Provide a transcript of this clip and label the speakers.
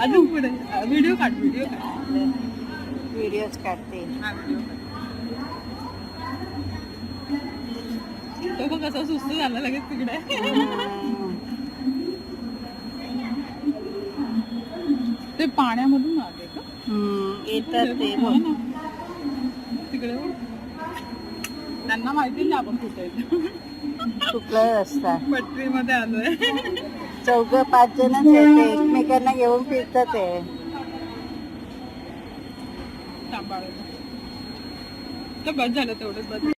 Speaker 1: अजून पुढे व्हिडिओ काढ
Speaker 2: व्हिडिओज काढते.
Speaker 1: हा व्हिडिओ तो बघ कसा सुस्त झाला लगेच तिकडे. ते पाण्यामधून आले का
Speaker 2: येतात ते
Speaker 1: हो ना. तिकडे बघ. त्यांना माहिती नाही आपण कुठे येतो.
Speaker 2: चुकलं रस्ता.
Speaker 1: पटरीमध्ये आलोय.
Speaker 2: 4-5 जणच येते एकमेकांना घेऊन फिरतात ते.
Speaker 1: सांभाळायला तर बस झालं तेवढंच बस.